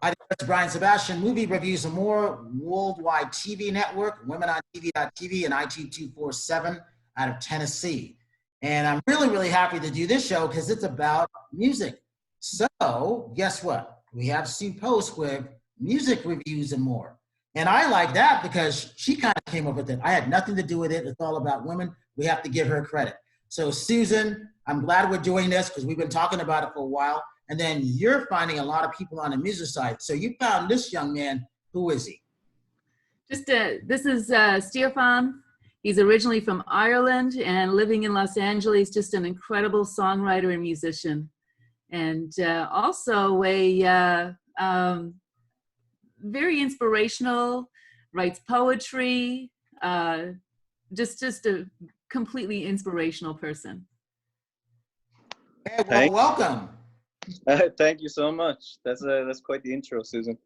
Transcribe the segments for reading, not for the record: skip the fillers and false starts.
Hi, it's Brian Sebastian, Movie Reviews and More, Worldwide TV Network, Women on TV.tv, and IT247 out of Tennessee. And I'm really, really happy to do this show because it's about music. So, guess what? We have Sue Post with Music Reviews and More. And I like that because she kind of came up with it. I had nothing to do with it. It's all about women. We have to give her credit. So, Susan, I'm glad we're doing this because we've been talking about it for a while. And then you're finding a lot of people on the music side. So you found this young man. Who is he? This is Stiofan. He's originally from Ireland and living in Los Angeles. Just an incredible songwriter and musician, and also a very inspirational. Writes poetry. Just a completely inspirational person. Hey, well, welcome. Thank you so much. That's quite the intro, Susan.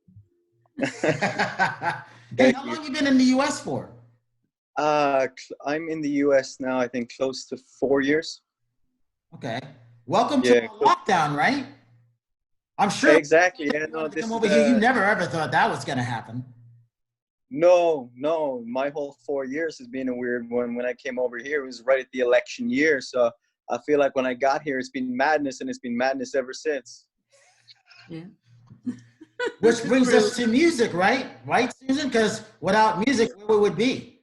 Hey, how long you been in the U.S. for? I'm in the U.S. now, I think close to 4 years. Okay. Welcome to lockdown, right? I'm sure. Exactly. Yeah, no, this come over here. You never ever thought that was going to happen. No. My whole 4 years has been a weird one. When I came over here, it was right at the election year, so I feel like when I got here, it's been madness, and it's been madness ever since. Yeah. Which brings us to music, right? Right, Susan? Because without music, where would we be?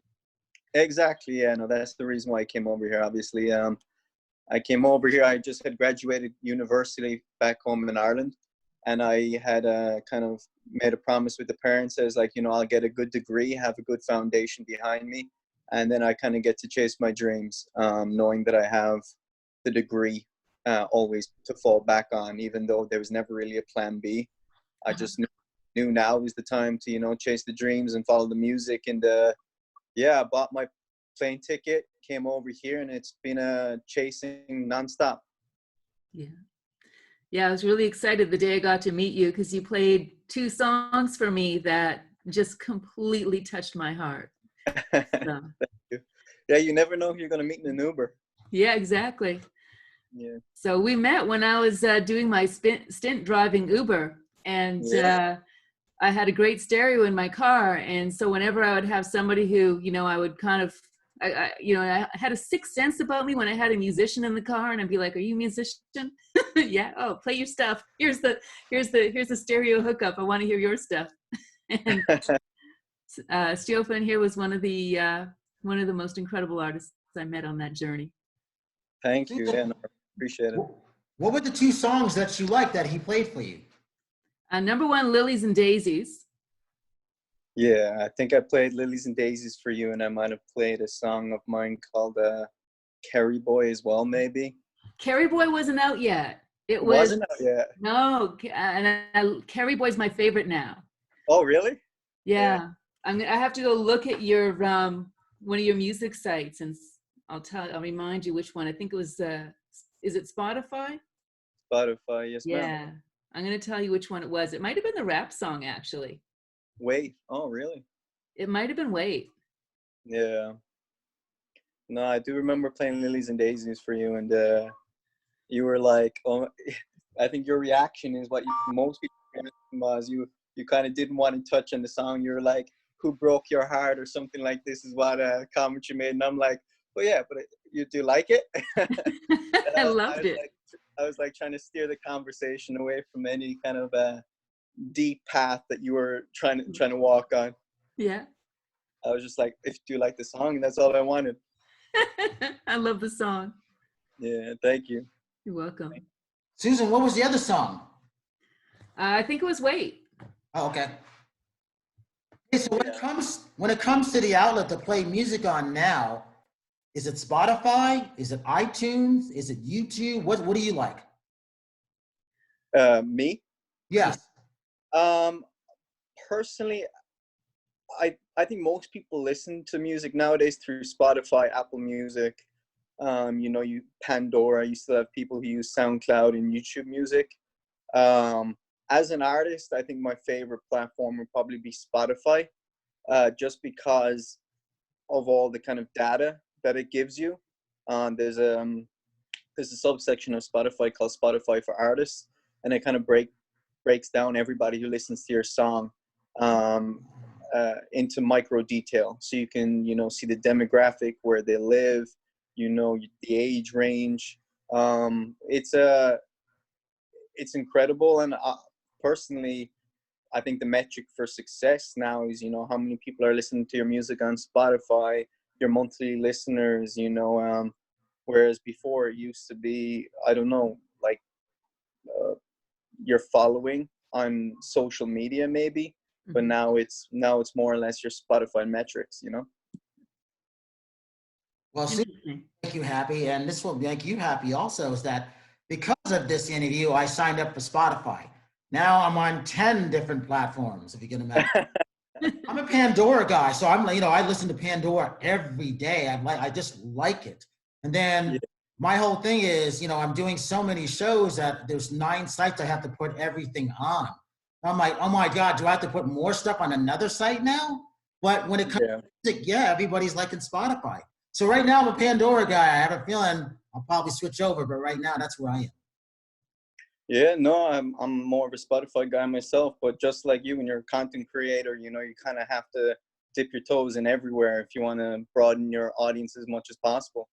Exactly. Yeah. No, that's the reason why I came over here. Obviously, I came over here. I just had graduated university back home in Ireland, and I had kind of made a promise with the parents as like, I'll get a good degree, have a good foundation behind me, and then I kind of get to chase my dreams, knowing that I have the degree always to fall back on, even though there was never really a plan B. I just knew now was the time to, chase the dreams and follow the music. And I bought my plane ticket, came over here, and it's been chasing nonstop. Yeah, I was really excited the day I got to meet you because you played 2 songs for me that just completely touched my heart. So. Thank you. Yeah, you never know who you're going to meet in an Uber. Yeah, exactly. Yeah. So we met when I was doing my stint driving Uber, and I had a great stereo in my car. And so whenever I would have somebody who, I would kind of, I had a sixth sense about me when I had a musician in the car, and I'd be like, "Are you a musician?" Yeah. Oh, play your stuff. Here's the stereo hookup. I want to hear your stuff. And Stiofan here was one of the most incredible artists I met on that journey. Thank you. Yeah, no, I appreciate it. What were the 2 songs that you liked that he played for you? Number 1, Lilies and Daisies. Yeah, I think I played Lilies and Daisies for you, and I might have played a song of mine called Kerry Boy as well, maybe. Kerry Boy wasn't out yet. It wasn't out yet. No, and Kerry Boy's my favorite now. Oh, really? Yeah. I have to go look at your one of your music sites, and I'll remind you which one. I think it was is it Spotify? Spotify, yes, yeah. ma'am. I'm going to tell you which one it was. It might have been the rap song, actually. Wait. Oh, really? It might have been Wait. Yeah. No, I do remember playing Lilies and Daisies for you, and you were like, oh, I think your reaction is what most people was. You kind of didn't want to touch on the song. You were like, "Who broke your heart?" or something like this is what comment you made, and I'm like, "Well, yeah, but you do like it?" I loved it. I was like trying to steer the conversation away from any kind of deep path that you were trying to walk on. Yeah. I was just like, if you like the song, that's all I wanted. I love the song. Yeah, thank you. You're welcome. Susan, what was the other song? I think it was Wait. Oh, okay. Okay, so when it comes to the outlet to play music on now, is it Spotify? Is it iTunes? Is it YouTube? What do you like? Me? Yes. Personally, I think most people listen to music nowadays through Spotify, Apple Music, Pandora. You still have people who use SoundCloud and YouTube Music. As an artist, I think my favorite platform would probably be Spotify, just because of all the kind of data that it gives you. There's a subsection of Spotify called Spotify for Artists, and it kind of breaks down everybody who listens to your song into micro detail, so you can, you know, see the demographic, where they live, you know, the age range. It's incredible, and personally, I think the metric for success now is, you know, how many people are listening to your music on Spotify, your monthly listeners, you know, whereas before it used to be, I don't know, like your following on social media maybe, but now it's more or less your Spotify metrics, you know? Well, see, make you happy, and this will make you happy also, is that because of this interview, I signed up for Spotify. Now I'm on 10 different platforms, if you can imagine. I'm a Pandora guy, so I'm, you know, I listen to Pandora every day. I just like it. And then my whole thing is, you know, I'm doing so many shows that there's 9 sites I have to put everything on. I'm like, oh my God, do I have to put more stuff on another site now? But when it comes to music, everybody's liking Spotify. So right now I'm a Pandora guy. I have a feeling I'll probably switch over, but right now that's where I am. Yeah, no, I'm more of a Spotify guy myself, but just like you, when you're a content creator, you know, you kind of have to dip your toes in everywhere if you want to broaden your audience as much as possible.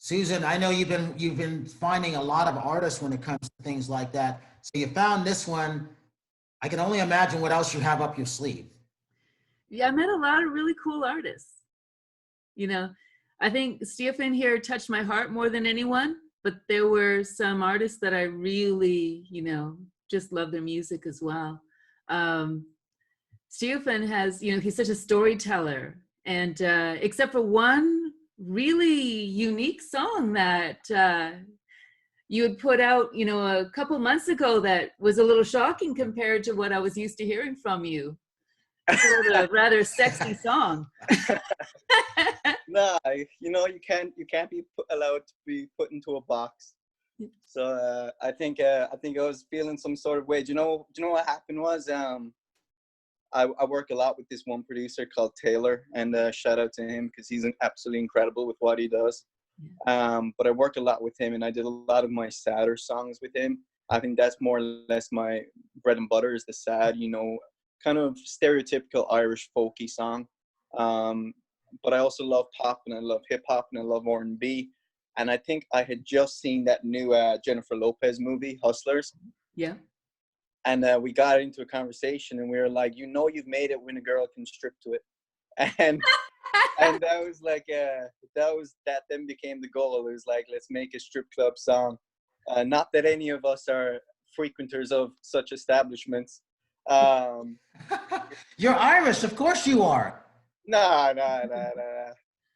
Susan, I know you've been finding a lot of artists when it comes to things like that. So you found this one. I can only imagine what else you have up your sleeve. Yeah, I met a lot of really cool artists. You know, I think Stiofan here touched my heart more than anyone, but there were some artists that I really, you know, just love their music as well. Stiofan has, you know, he's such a storyteller, and except for one really unique song that you had put out, you know, a couple months ago that was a little shocking compared to what I was used to hearing from you. It's a rather sexy song. Nah, you know, you can't be allowed to be put into a box. So I think I was feeling some sort of way. Do you know what happened was, I work a lot with this one producer called Taylor, and shout out to him because he's absolutely incredible with what he does. But I work a lot with him, and I did a lot of my sadder songs with him. I think that's more or less my bread and butter, is the sad, you know, kind of stereotypical Irish folky song. But I also love pop, and I love hip hop, and I love R&B. And I think I had just seen that new Jennifer Lopez movie, Hustlers. Yeah. And we got into a conversation, and we were like, you know, you've made it when a girl can strip to it. And and that was like, that then became the goal. It was like, let's make a strip club song. Not that any of us are frequenters of such establishments. You're Irish, of course you are. Nah.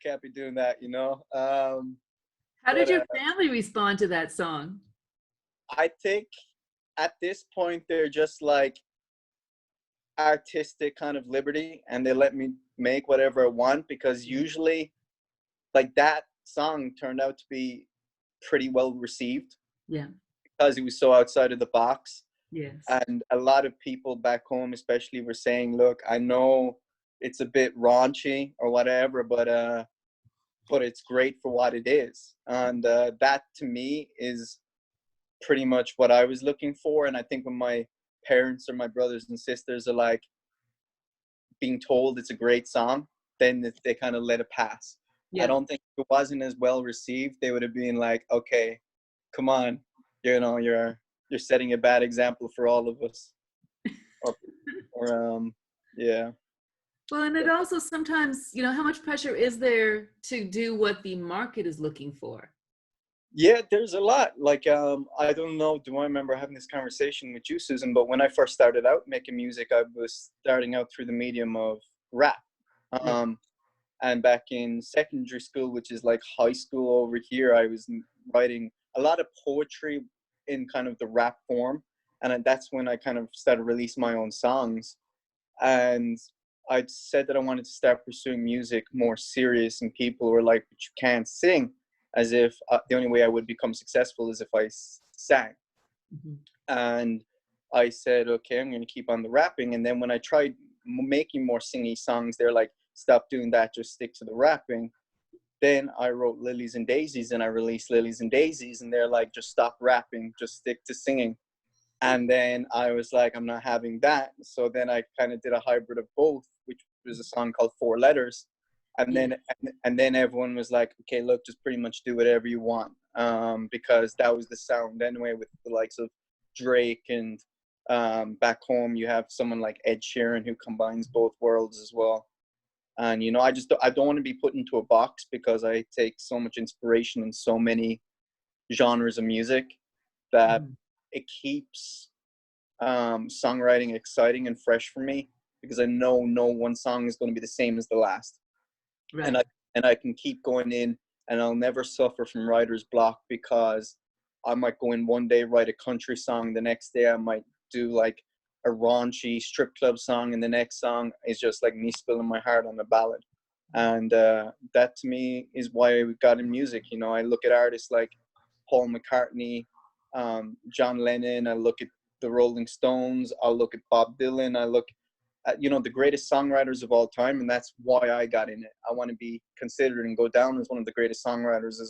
Can't be doing that, you know. How did your family respond to that song? I think at this point they're just like artistic kind of liberty, and they let me make whatever I want, because usually like that song turned out to be pretty well received. Yeah. Because it was so outside of the box. Yes. And a lot of people back home especially were saying, look, I know it's a bit raunchy or whatever, but it's great for what it is. And that to me is pretty much what I was looking for. And I think when my parents or my brothers and sisters are like being told it's a great song, then they kind of let it pass. Yeah. I don't think if it wasn't as well received, they would have been like, okay, come on, you know, you're setting a bad example for all of us. Yeah. Well, and it also sometimes, you know, how much pressure is there to do what the market is looking for? Yeah, there's a lot. Like, I don't know, do I remember having this conversation with you, Susan, but when I first started out making music, I was starting out through the medium of rap. And back in secondary school, which is like high school over here, I was writing a lot of poetry in kind of the rap form. And that's when I kind of started releasing my own songs. And I said that I wanted to start pursuing music more serious, and people were like, but you can't sing, as if the only way I would become successful is if I sang. Mm-hmm. And I said, okay, I'm going to keep on the rapping. And then when I tried making more singy songs, they're like, stop doing that, just stick to the rapping. then I wrote Lilies and Daisies, and I released Lilies and Daisies, and they're like, just stop rapping, just stick to singing. And then I was like, I'm not having that. So then I kind of did a hybrid of both, which was a song called Four Letters. And then everyone was like, okay, look, just pretty much do whatever you want, because that was the sound anyway, with the likes of Drake, and back home you have someone like Ed Sheeran who combines both worlds as well. And I don't want to be put into a box, because I take so much inspiration in so many genres of music that it keeps songwriting exciting and fresh for me, because I know no one song is going to be the same as the last. Right. And I can keep going in, and I'll never suffer from writer's block, because I might go in one day, write a country song, the next day I might do like a raunchy strip club song, and the next song is just like me spilling my heart on a ballad. And that to me is why we got in music. I look at artists like Paul McCartney, John Lennon, I look at the Rolling Stones, I look at Bob Dylan, I look at, the greatest songwriters of all time, and that's why I got in it. I want to be considered and go down as one of the greatest songwriters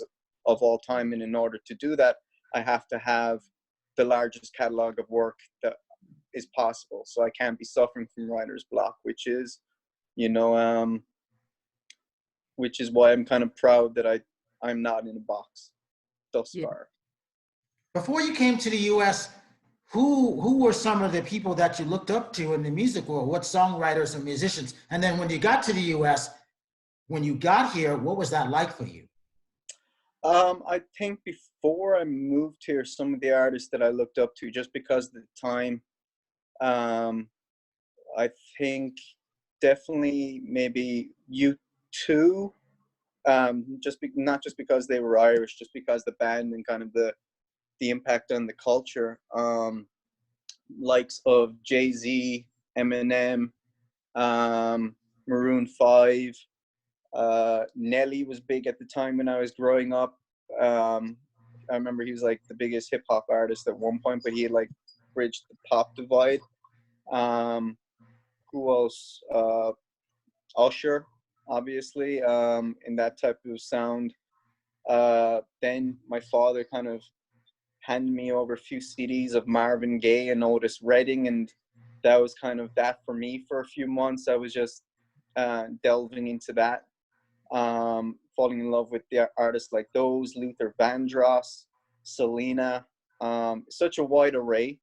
of all time, and in order to do that, I have to have the largest catalog of work that is possible. So I can't be suffering from writer's block, which is why I'm kind of proud that I'm not in a box thus far. Before you came to the U.S., who were some of the people that you looked up to in the music world? What songwriters and musicians? And then when you got to the U.S., when you got here, what was that like for you? I think before I moved here, some of the artists that I looked up to, just because of the time, I think definitely maybe U2, not just because they were Irish, just because the band and kind of the impact on the culture. Likes of Jay-Z, Eminem, Maroon 5. Nelly was big at the time when I was growing up. I remember he was like the biggest hip hop artist at one point, but he had like bridged the pop divide. Who else? Usher, obviously, in that type of sound. Then my father kind of handed me over a few CDs of Marvin Gaye and Otis Redding, and that was kind of that for me for a few months. I was just delving into that, falling in love with the artists like those, Luther Vandross, Selena, such a wide array,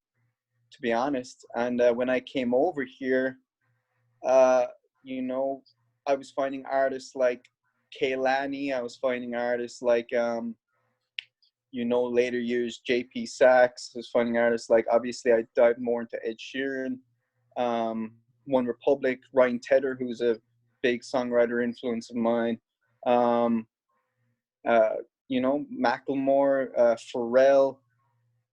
to be honest. And when I came over here, I was finding artists like Kehlani, I was finding artists like later years, JP Sachs. I was finding artists like, obviously, I dived more into Ed Sheeran, One Republic, Ryan Tedder, who's a big songwriter influence of mine. Macklemore, Pharrell,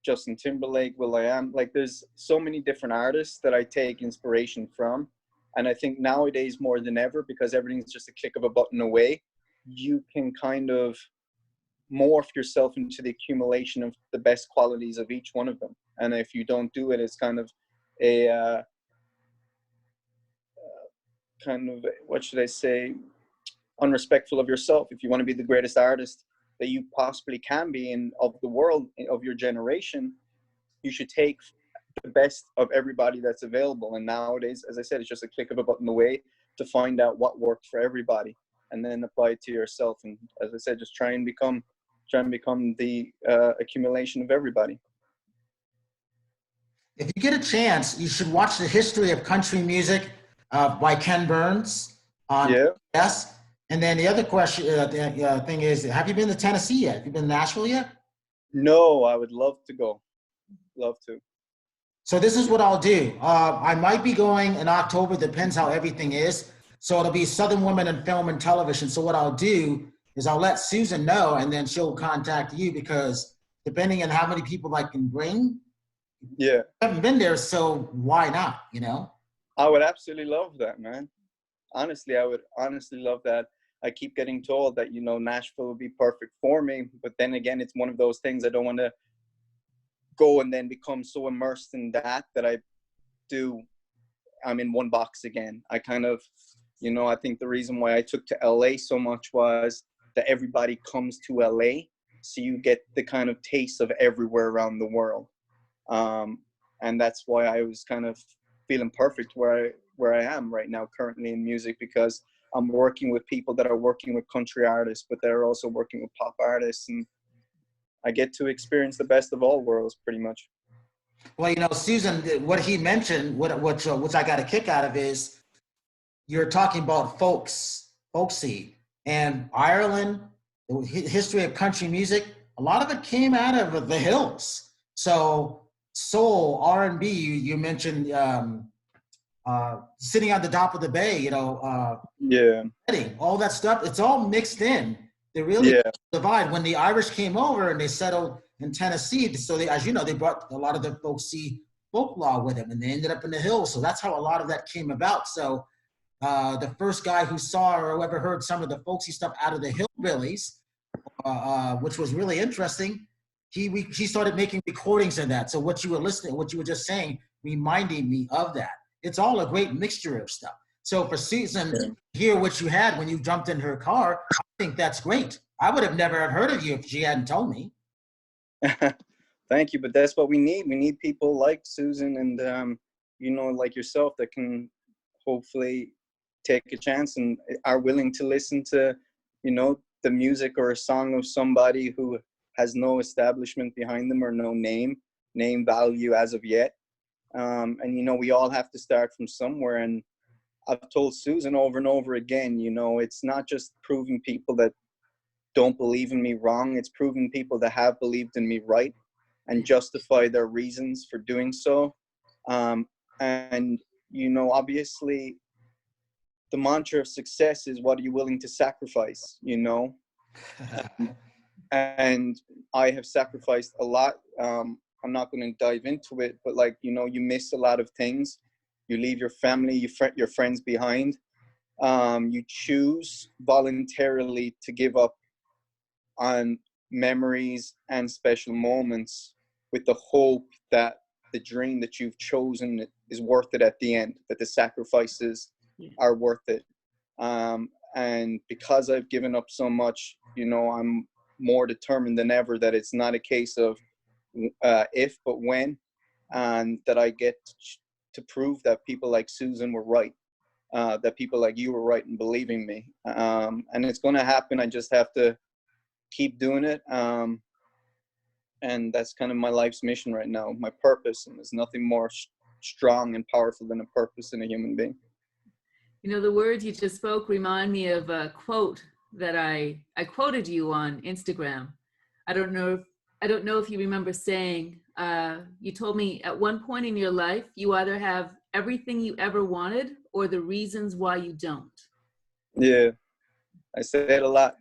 Justin Timberlake, will.i.am. Like, there's so many different artists that I take inspiration from. And I think nowadays more than ever, because everything's just a click of a button away, you can kind of morph yourself into the accumulation of the best qualities of each one of them. And if you don't do it, it's kind of a what should I say, unrespectful of yourself. If you want to be the greatest artist that you possibly can be in of the world, of your generation, you should take the best of everybody that's available. And nowadays, as I said, it's just a click of a button away to find out what works for everybody, and then apply it to yourself. And as I said, just try and become the accumulation of everybody. If you get a chance, you should watch The History of Country Music by Ken Burns on PBS. And then the other question, thing is, have you been to Tennessee yet? Have you been to Nashville yet? No, I would love to go. Love to. So this is what I'll do. I might be going in October, depends how everything is. So it'll be Southern Women in Film and Television. So what I'll do is I'll let Susan know, and then she'll contact you, because depending on how many people I can bring, I haven't been there, so why not, I would absolutely love that, man. Honestly, I would honestly love that. I keep getting told that, Nashville would be perfect for me. But then again, it's one of those things I don't want to go and then become so immersed in that I'm in one box again. I kind of, I think the reason why I took to LA so much was that everybody comes to LA, so you get the kind of taste of everywhere around the world. And that's why I was kind of feeling perfect where I am right now currently in music, because I'm working with people that are working with country artists, but they're also working with pop artists, and I get to experience the best of all worlds pretty much. Well, Susan, what he mentioned, which I got a kick out of is you're talking about folksy, and Ireland, the history of country music. A lot of it came out of the hills. So soul, R&B. You mentioned sitting on the top of the bay. Yeah. All that stuff. It's all mixed in. They really divide. When the Irish came over and they settled in Tennessee, so as you know, they brought a lot of the folksy folklore with them, and they ended up in the hills. So that's how a lot of that came about. So the first guy who saw or ever heard some of the folksy stuff out of the hillbillies, which was really interesting, he started making recordings of that. So what you were just saying, reminding me of that. It's all a great mixture of stuff. So for Susan to hear what you had when you jumped in her car, I think that's great. I would have never heard of you if she hadn't told me. Thank you, but that's what we need. We need people like Susan and like yourself that can hopefully take a chance and are willing to listen to, the music or a song of somebody who has no establishment behind them or no name value as of yet. And we all have to start from somewhere. And I've told Susan over and over again, it's not just proving people that don't believe in me wrong. It's proving people that have believed in me right and justify their reasons for doing so. And, obviously the mantra of success is, what are you willing to sacrifice, And I have sacrificed a lot. I'm not going to dive into it, but you miss a lot of things. You leave your family, your friends behind. You choose voluntarily to give up on memories and special moments with the hope that the dream that you've chosen is worth it at the end, that the sacrifices are worth it. And because I've given up so much, I'm more determined than ever that it's not a case of if, but when, and that I get to prove that people like Susan were right, that people like you were right in believing me. And it's going to happen. I just have to keep doing it. And that's kind of my life's mission right now, my purpose. And there's nothing more strong and powerful than a purpose in a human being. The words you just spoke remind me of a quote that I quoted you on Instagram. I don't know if you remember saying, you told me at one point in your life, you either have everything you ever wanted or the reasons why you don't. Yeah, I say it a lot.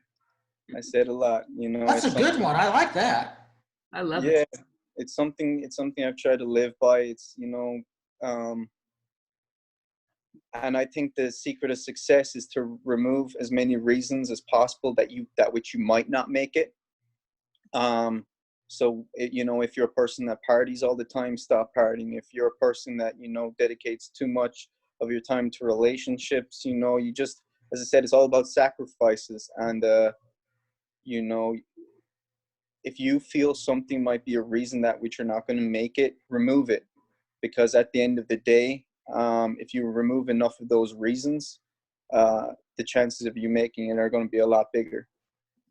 That's a good one. I like that. I love it. Yeah, it's something I've tried to live by. It's, and I think the secret of success is to remove as many reasons as possible that which you might not make it. So, if you're a person that parties all the time, stop partying. If you're a person that, dedicates too much of your time to relationships, you just, as I said, it's all about sacrifices. And, if you feel something might be a reason that which you're not going to make it, remove it. Because at the end of the day, if you remove enough of those reasons, the chances of you making it are going to be a lot bigger.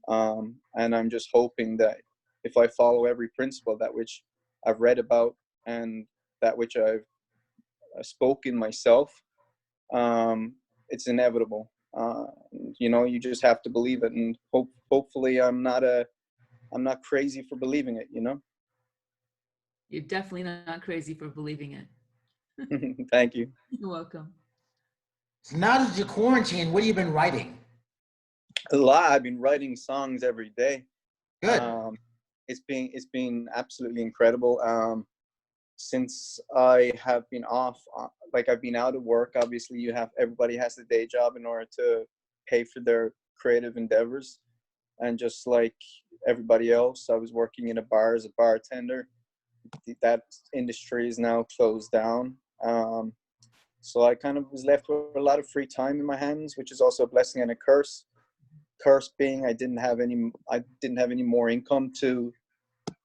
And I'm just hoping that if I follow every principle that which I've read about and that which I've spoken myself, it's inevitable. You just have to believe it, and hopefully I'm not crazy for believing it. You're definitely not crazy for believing it. Thank you. You're welcome. So now that you're quarantined, what have you been writing? A lot. I've been writing songs every day. Good. It's been absolutely incredible. Since I have been off, I've been out of work. Obviously, everybody has a day job in order to pay for their creative endeavors, and just like everybody else, I was working in a bar as a bartender. That industry is now closed down. So I kind of was left with a lot of free time in my hands, which is also a blessing and a curse. curse being I didn't have any more income to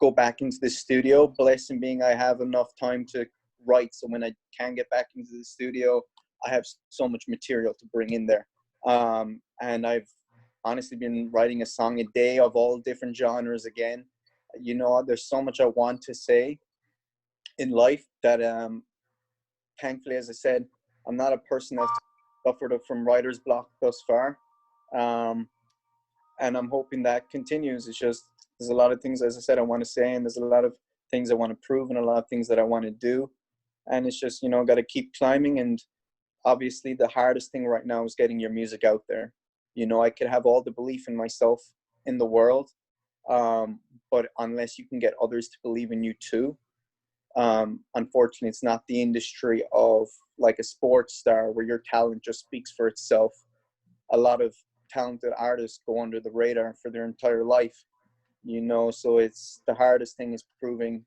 go back into the studio. Blessing being I have enough time to write, so when I can get back into the studio, I have so much material to bring in there. And I've honestly been writing a song a day of all different genres again. You know, there's so much I want to say in life that thankfully, as I said, I'm not a person that's suffered from writer's block thus far. And I'm hoping that continues. It's just, there's a lot of things, as I said, I want to say, and there's a lot of things I want to prove and a lot of things that I want to do. And it's just, you know, got to keep climbing. And obviously the hardest thing right now is getting your music out there. You know, I could have all the belief in myself in the world, but unless you can get others to believe in you too, unfortunately, it's not the industry of like a sports star where your talent just speaks for itself. A lot of talented artists go under the radar for their entire life, you know, so it's the hardest thing is proving,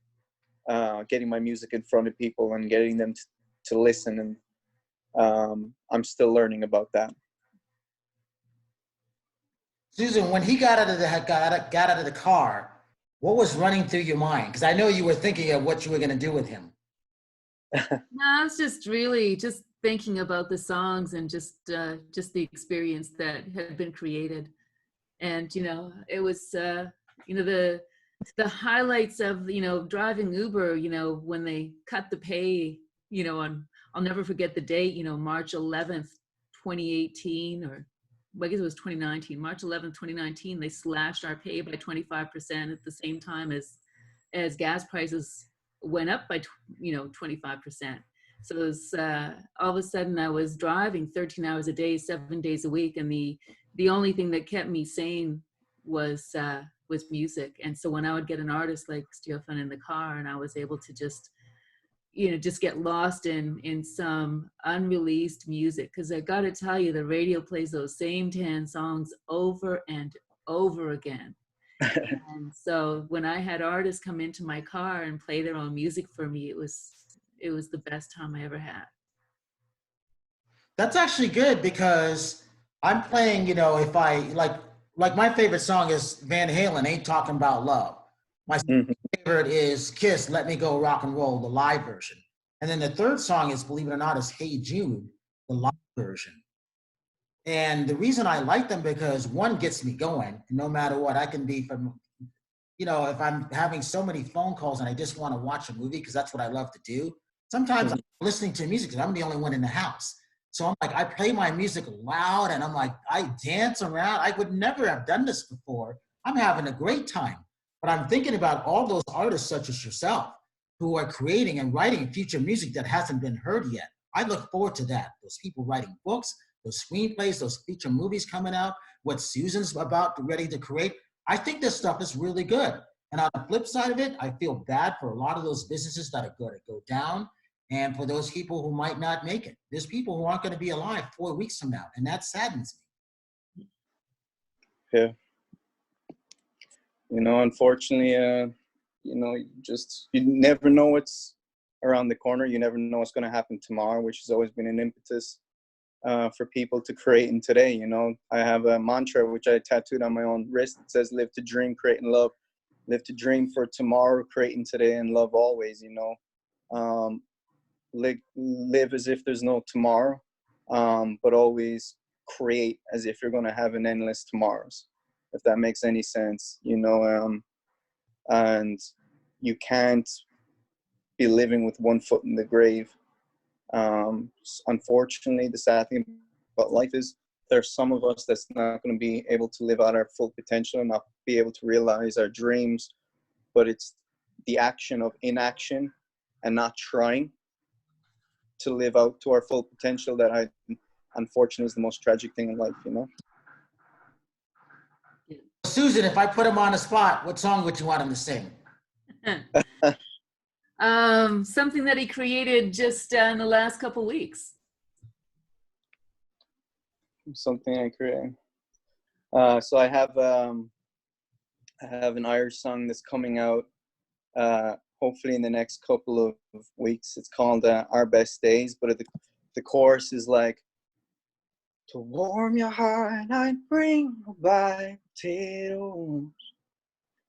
getting my music in front of people and getting them to listen. And I'm still learning about that. Susan, when he got out of the car, what was running through your mind? Because I know you were thinking of what you were going to do with him. No, I was just really just thinking about the songs and just the experience that had been created. And, you know, it was, you know, the highlights of, you know, driving Uber, you know, when they cut the pay, you know, on, I'll never forget the date, you know, March 11th, 2018, or I guess it was 2019, March 11th, 2019, they slashed our pay by 25% at the same time as gas prices went up by, you know, 25%. So it was, all of a sudden I was driving 13 hours a day, 7 days a week. And the only thing that kept me sane was music. And so when I would get an artist like Stiofan in the car and I was able to just, you know, just get lost in some unreleased music, because I got to tell you, the radio plays those same 10 songs over and over again. And so when I had artists come into my car and play their own music for me, it was the best time I ever had. That's actually good, because I'm playing, you know, if I like my favorite song is Van Halen, Ain't Talking About Love. My favorite is Kiss, Let Me Go Rock and Roll, the live version. And then the third song is, believe it or not, is Hey Jude, the live version. And the reason I like them, because one gets me going, no matter what. I can be from, you know, if I'm having so many phone calls and I just want to watch a movie, because that's what I love to do. Sometimes I'm listening to music because I'm the only one in the house. So I'm like, I play my music loud and I'm like, I dance around. I would never have done this before. I'm having a great time. But I'm thinking about all those artists such as yourself who are creating and writing future music that hasn't been heard yet. I look forward to that. Those people writing books, those screenplays, those feature movies coming out, what Susan's ready to create. I think this stuff is really good. And on the flip side of it, I feel bad for a lot of those businesses that are going to go down, and for those people who might not make it. There's people who aren't going to be alive 4 weeks from now, and that saddens me. Yeah. You know, unfortunately, you know, you never know what's around the corner. You never know what's going to happen tomorrow, which has always been an impetus for people to create in today. You know, I have a mantra which I tattooed on my own wrist. It says, live to dream, create and love. Live to dream for tomorrow, creating today, and love always, you know. Live as if there's no tomorrow, but always create as if you're going to have an endless tomorrows, if that makes any sense, you know. And you can't be living with one foot in the grave. Unfortunately, the sad thing about life is there's some of us that's not going to be able to live out our full potential and not be able to realize our dreams, but it's the action of inaction and not trying to live out to our full potential that unfortunately is the most tragic thing in life, you know. Susan, if I put him on the spot, what song would you want him to sing? Something that he created just in the last couple weeks. Something I created. So I have an Irish song that's coming out hopefully in the next couple of weeks. It's called Our Best Days, but the chorus is like, To warm your heart, I'd bring a bag of potatoes,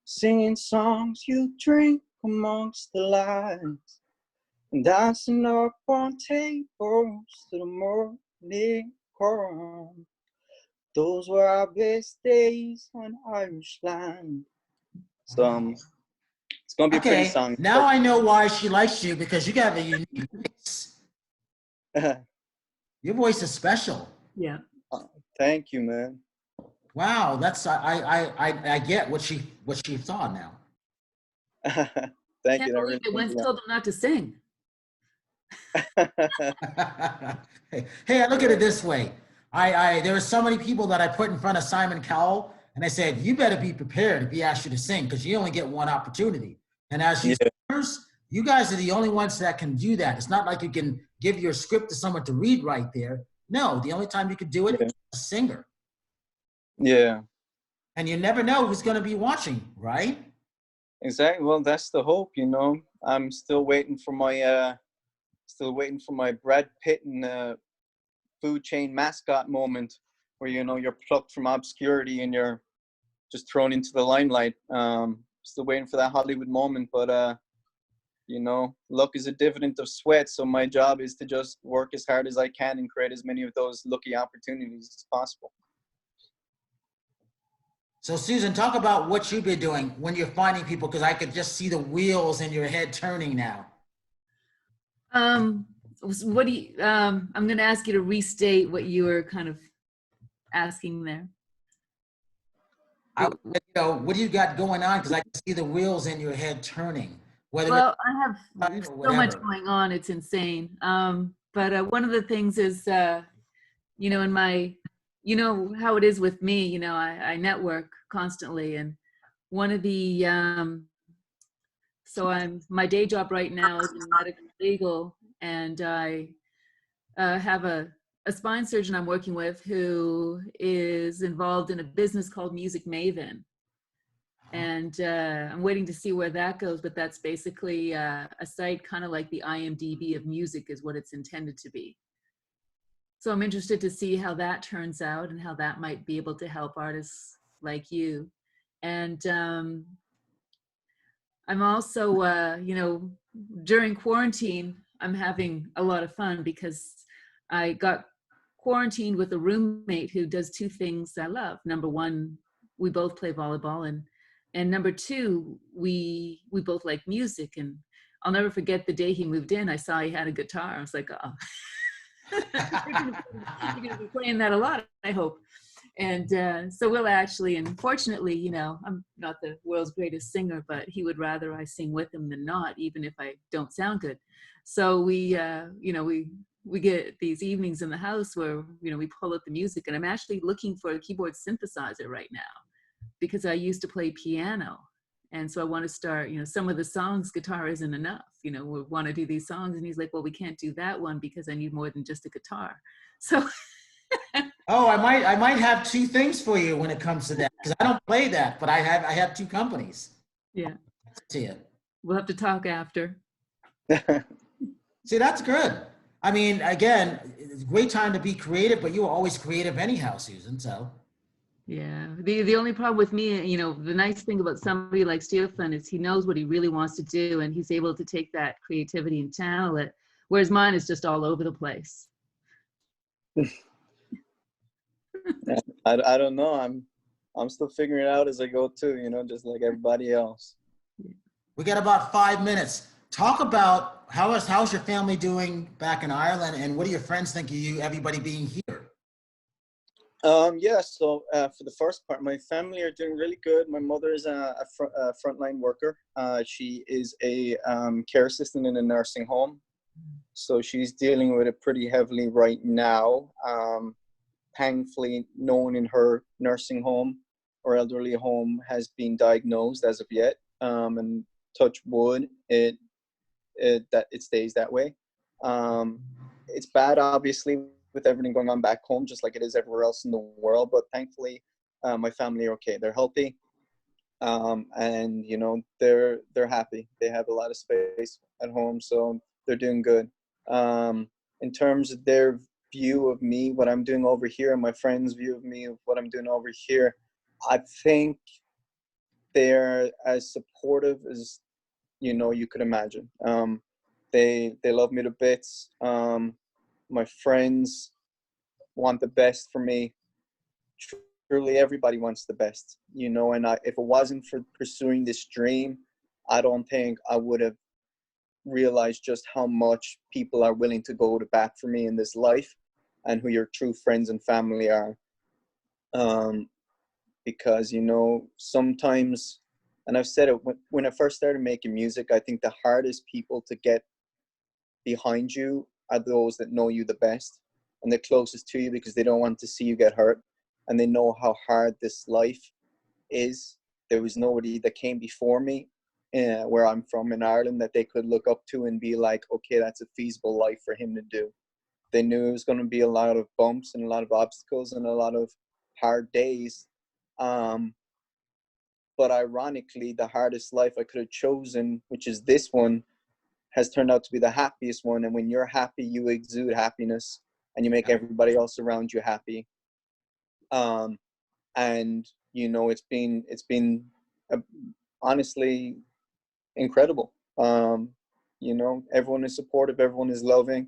singing songs you drink amongst the lines, and dancing up on tables to the morning come. Those were our best days on Irish land. So it's gonna be a pretty Okay, song. now I know why she likes you, because you got a unique voice. Your voice is special. Yeah. Thank you, man. Wow, that's I get what she thought now. Thank Can't you. That believe really they means once told him not to sing. a Hey, I look at it this way. There were so many people that I put in front of Simon Cowell, and I said, you better be prepared if he asks you to sing, because you only get one opportunity. And as you singers, you guys are the only ones that can do that. It's not like you can give your script to someone to read right there. No, the only time you could do it is a singer. Yeah. And you never know who's going to be watching, right? Exactly. Well, that's the hope, you know. I'm still waiting for my Brad Pitt and food chain mascot moment, where you know you're plucked from obscurity and you're just thrown into the limelight. Still waiting for that Hollywood moment, but you know, luck is a dividend of sweat. So my job is to just work as hard as I can and create as many of those lucky opportunities as possible. So Susan, talk about what you've been doing when you're finding people, because I could just see the wheels in your head turning now. What do you, I'm going to ask you to restate what you were kind of asking there. What do you got going on? Because I can see the wheels in your head turning. Well, I have so much whatever. going on. It's insane. But one of the things is, you know, in my, you know how it is with me, you know, I network constantly. And one of the, my day job right now is in medical legal, and I have a spine surgeon I'm working with who is involved in a business called Music Maven. And I'm waiting to see where that goes, but that's basically a site kind of like the IMDb of music is what it's intended to be. So I'm interested to see how that turns out and how that might be able to help artists like you. And I'm also, you know, during quarantine, I'm having a lot of fun because I got quarantined with a roommate who does two things I love. Number one, we both play volleyball, and number two, we both like music. And I'll never forget the day he moved in. I saw he had a guitar. I was like, oh, you're gonna be playing that a lot, I hope. And so we'll actually, and fortunately, you know, I'm not the world's greatest singer, but he would rather I sing with him than not, even if I don't sound good. So we, you know, we get these evenings in the house where, you know, we pull up the music, and I'm actually looking for a keyboard synthesizer right now because I used to play piano. And so I want to start, you know, some of the songs, guitar isn't enough, you know, we want to do these songs. And he's like, well, we can't do that one because I need more than just a guitar. So Oh, I might have two things for you when it comes to that, because I don't play that, but I have two companies. yeah, To you. we'll have to talk after. See, that's good. I mean, again, it's a great time to be creative, but you were always creative anyhow, Susan. So Yeah, the only problem with me, you know, the nice thing about somebody like Stiofan is he knows what he really wants to do, and he's able to take that creativity and channel it, whereas mine is just all over the place. I don't know. I'm still figuring it out as I go too, you know, just like everybody else. we got about 5 minutes. Talk about how's your family doing back in Ireland, and what do your friends think of you, everybody being here? Yeah, so for the first part, my family are doing really good. My mother is a frontline worker. She is a care assistant in a nursing home. So she's dealing with it pretty heavily right now. Thankfully, no one in her nursing home or elderly home has been diagnosed as of yet. And touch wood, it stays that way. It's bad, obviously, with everything going on back home, just like it is everywhere else in the world. But thankfully, my family are okay. They're healthy, and you know they're happy. They have a lot of space at home, so they're doing good. In terms of their view of me, what I'm doing over here, and my friends' view of me, of what I'm doing over here, I think they're as supportive as, you know, you could imagine. They love me to bits. My friends want the best for me. Truly, everybody wants the best, you know. And if it wasn't for pursuing this dream, I don't think I would have realized just how much people are willing to go to bat for me in this life, and who your true friends and family are. Because, you know, sometimes, and I've said it, when I first started making music, I think the hardest people to get behind you are those that know you the best and the closest to you, because they don't want to see you get hurt, and they know how hard this life is. There was nobody that came before me, where I'm from in Ireland, that they could look up to and be like, okay, that's a feasible life for him to do. They knew it was going to be a lot of bumps and a lot of obstacles and a lot of hard days. But ironically, the hardest life I could have chosen, which is this one, has turned out to be the happiest one. And when you're happy, you exude happiness, and you make everybody else around you happy. And, you know, it's been honestly incredible. You know, everyone is supportive, everyone is loving,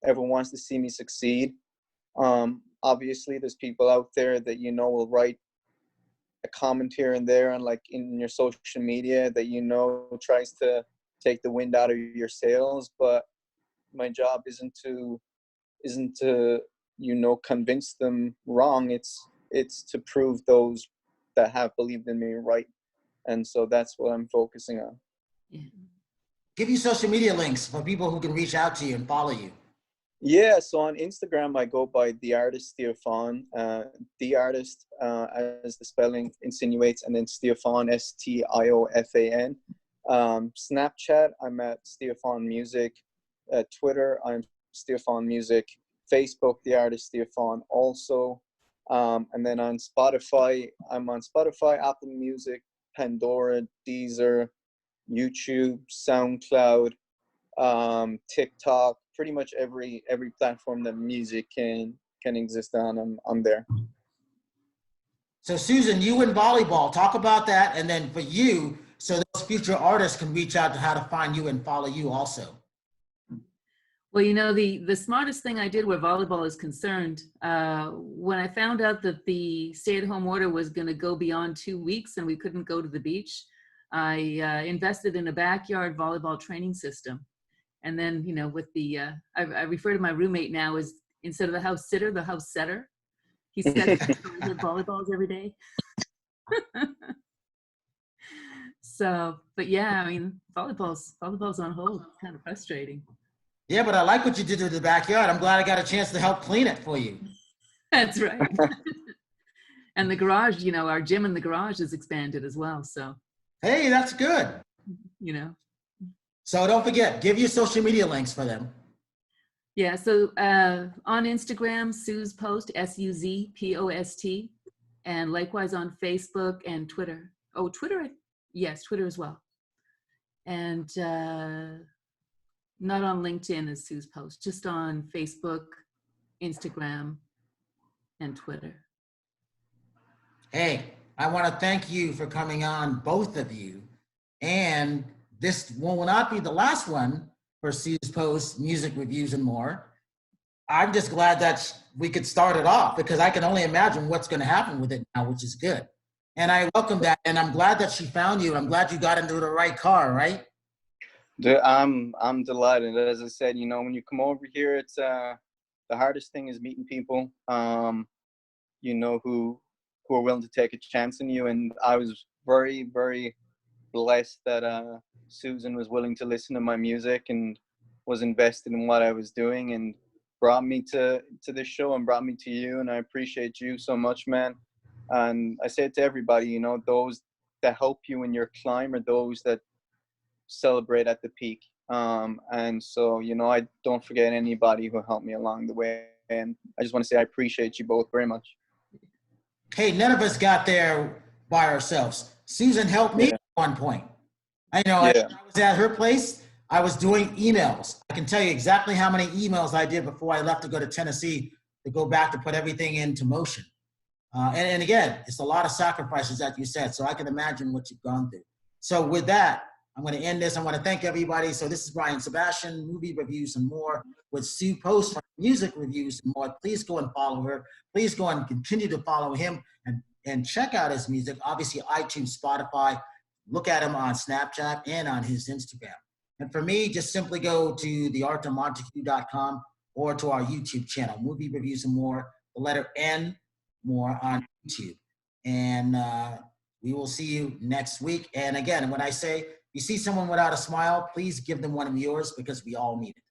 everyone wants to see me succeed. Obviously, there's people out there that, you know, will write a comment here and there, and like in your social media, that, you know, tries to take the wind out of your sails. But my job isn't to you know, convince them wrong. It's to prove those that have believed in me right. And so that's what I'm focusing on. Yeah. Give you social media links for people who can reach out to you and follow you. Yeah, so on Instagram, I go by the artist Stiofan, the artist as the spelling insinuates, and then Stiofan, Stiofan. Snapchat, I'm at Stiofan Music. Twitter, I'm Stiofan Music. Facebook, the artist Stiofan also. And then on Spotify, I'm on Spotify, Apple Music, Pandora, Deezer, YouTube, SoundCloud, TikTok, pretty much every platform that music can exist on, I'm there. So Susan, you in volleyball, talk about that. And then for you, so those future artists can reach out to how to find you and follow you also. Well, you know, the smartest thing I did where volleyball is concerned, when I found out that the stay-at-home order was going to go beyond 2 weeks and we couldn't go to the beach, I invested in a backyard volleyball training system. And then, you know, with the, I refer to my roommate now as, instead of the house sitter, the house setter. He sets volleyballs every day. So, but yeah, I mean, volleyball's on hold. It's kind of frustrating. Yeah, but I like what you did to the backyard. I'm glad I got a chance to help clean it for you. That's right. And the garage, you know, our gym in the garage is expanded as well. So, hey, that's good. You know. So don't forget, give your social media links for them. Yeah, so on Instagram, Suze Post, SUZPOST, and likewise on Facebook and Twitter. Oh, Twitter, yes, Twitter as well. And not on LinkedIn as Suze Post, just on Facebook, Instagram, and Twitter. Hey, I want to thank you for coming on, both of you. And this will not be the last one for Suze Post, Music Reviews and More. I'm just glad that we could start it off, because I can only imagine what's going to happen with it now, which is good. And I welcome that. And I'm glad that she found you. I'm glad you got into the right car, right? I'm delighted. As I said, you know, when you come over here, it's the hardest thing is meeting people, you know, who are willing to take a chance on you. And I was very, very blessed that Susan was willing to listen to my music and was invested in what I was doing, and brought me to this show and brought me to you. And I appreciate you so much, man. And I say it to everybody, you know, those that help you in your climb are those that celebrate at the peak. And so, you know, I don't forget anybody who helped me along the way. And I just want to say I appreciate you both very much. Hey, none of us got there by ourselves. Susan helped me at one point. I know I was at her place. I was doing emails. I can tell you exactly how many emails I did before I left to go to Tennessee to go back to put everything into motion. And again, it's a lot of sacrifices that you said, so I can imagine what you've gone through. So with that, I'm going to end this. I want to thank everybody. So this is Brian Sebastian, Movie Reviews and More, with Sue Post from Music Reviews and More. Please go and follow her. Please go and continue to follow him and check out his music. Obviously, iTunes, Spotify. Look at him on Snapchat and on his Instagram. And for me, just simply go to theartofmontague.com or to our YouTube channel, Movie Reviews and More, the letter N, More on YouTube. And we will see you next week. And again, when I say you see someone without a smile, please give them one of yours because we all need it.